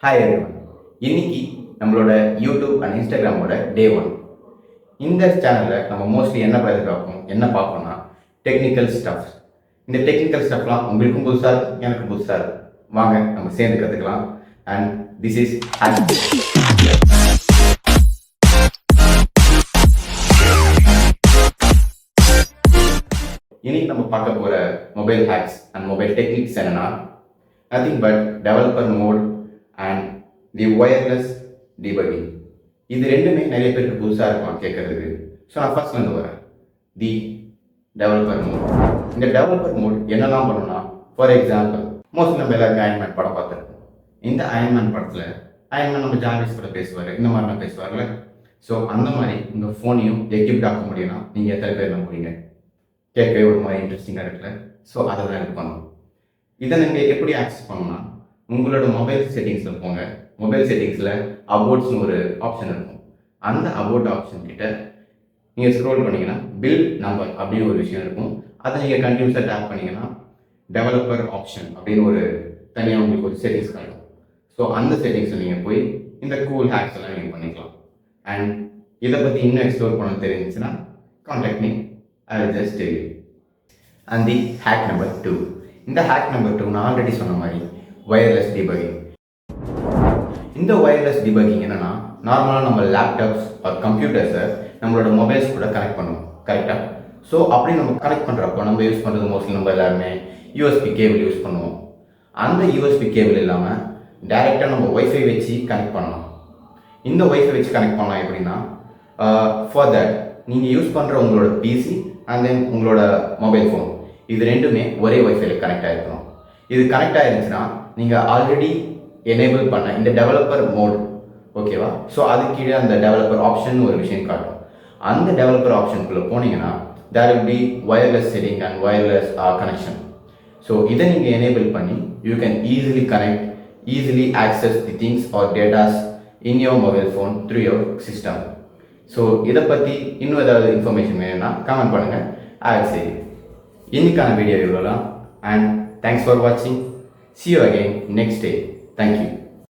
Hi everyone. இன்னைக்கு நம்மளோட YouTube and இன்ஸ்டாகிராமோட டே 1. இந்த சேனலில் நம்ம மோஸ்ட்லி என்ன பார்ப்போம்னா டெக்னிக்கல் ஸ்டஃப். இந்த டெக்னிக்கல் ஸ்டஃப்லாம் உங்களுக்கும் புதுசாக இருக்கும், எனக்கும் புதுசாக இருக்கும். வாங்க நம்ம சேர்ந்து கற்றுக்கலாம். அண்ட் திஸ் இஸ் இன்னைக்கு நம்ம பார்க்க போகிற mobile hacks and mobile techniques என்னன்னா nothing but developer mode and the wireless debugging. இது ரெண்டுமே நிறைய பேருக்கு புதுசாக இருக்கும் கேட்கறதுக்கு. ஸோ நான் ஃபர்ஸ்ட்லேருந்து வரேன். The developer mode. இந்த டெவலப்பர் மோட் என்னெல்லாம் பண்ணணும்னா, ஃபார் எக்ஸாம்பிள் மோஸ்ட்லி நம்ம எல்லாருக்கும் அயன்மேன் படம் பார்த்துருக்கோம். இந்த அயன்மேன் படத்தில் அயன்மேன் நம்ம ஜார்விஸ் கூட பேசுவார், இந்த மாதிரிலாம் பேசுவார்ல. ஸோ அந்த மாதிரி உங்கள் ஃபோனையும் எக்யூப்ட் ஆக்க முடியும்னா நீங்கள் எத்தனை பேர் நம்புறீங்க? கேட்கவே ஒரு மாதிரி இன்ட்ரெஸ்டிங்காக இருக்குல்ல. ஸோ அதை தான் எனக்கு பண்ணணும். இதை நீங்கள் எப்படி ஆக்சஸ் பண்ணணும்னா, உங்களோட மொபைல் செட்டிங்ஸில் போங்க. மொபைல் செட்டிங்ஸில் அபோட்ஸ்னு ஒரு ஆப்ஷன் இருக்கும். அந்த அபோட் ஆப்ஷன் கிட்ட நீங்கள் ஸ்க்ரோல் பண்ணிங்கன்னா பில் நம்பர் அப்படின்னு ஒரு விஷயம் இருக்கும். அதை நீங்கள் கண்டினியூஸாக டேப் பண்ணிங்கன்னா டெவலப்பர் ஆப்ஷன் அப்படின்னு ஒரு தனியாக உங்களுக்கு ஒரு செட்டிங்ஸ் கிடைக்கும். ஸோ அந்த செட்டிங்ஸில் நீங்கள் போய் இந்த கூல் ஹேக்ஸ் எல்லாம் நீங்கள் பண்ணிக்கலாம். அண்ட் இதை பற்றி இன்னும் எக்ஸ்ப்ளோர் பண்ண தெரிஞ்சுன்னா contact me, I will just tell you. And the hack number 2. இந்த ஹேக் நம்பர் 2 நான் ஆல்ரெடி சொன்ன மாதிரி ஒயர்லெஸ் டிபக்கிங். இந்த ஒயர்லெஸ் டிபக்கிங் என்னன்னா, நார்மலாக நம்ம லேப்டாப்ஸ் ஆர் கம்ப்யூட்டர்ஸை நம்மளோட மொபைல்ஸ் கூட கனெக்ட் பண்ணுவோம், கரெக்டாக? ஸோ அப்படி நம்ம கனெக்ட் பண்ணுறப்போ நம்ம யூஸ் பண்ணுறது மோஸ்ட்லி நம்ம எல்லாருமே யூஎஸ்பி கேபிள் யூஸ் பண்ணுவோம். அந்த யூஎஸ்பி கேபிள் இல்லாமல் டைரெக்டாக நம்ம ஒய்ஃபை வச்சு கனெக்ட் பண்ணலாம். இந்த ஒய்ஃபை வச்சு கனெக்ட் பண்ணலாம் எப்படின்னா, ஃபார் தட் நீங்கள் யூஸ் பண்ணுற உங்களோட பிசி அண்ட் தென் உங்களோட மொபைல் ஃபோன் இது ரெண்டுமே ஒரே ஒய்ஃபைல கனெக்ட் ஆகிருக்கணும். இது கனெக்ட் ஆகிருந்துச்சுன்னா நீங்கள் ஆல்ரெடி எனேபிள் பண்ண இந்த டெவலப்பர் மோட், ஓகேவா? ஸோ அது கீழே அந்த டெவலப்பர் ஆப்ஷன் ஒரு விஷயம் காட்டும். அந்த டெவலப்பர் ஆப்ஷனுக்குள்ளே போனீங்கன்னா there will be wireless setting and wireless connection. So இதை நீங்கள் எனேபிள் பண்ணி you can easily connect, easily access the things or datas in your mobile phone through your system. So இதை பற்றி இன்னும் ஏதாவது இன்ஃபர்மேஷன் வேணும்னா கமெண்ட் பண்ணுங்கள், ஐ வில் சே. இன்னைக்கான வீடியோ இவ்வளோலாம். அண்ட் தேங்க்ஸ் ஃபார் வாட்சிங். See you again next day. Thank you.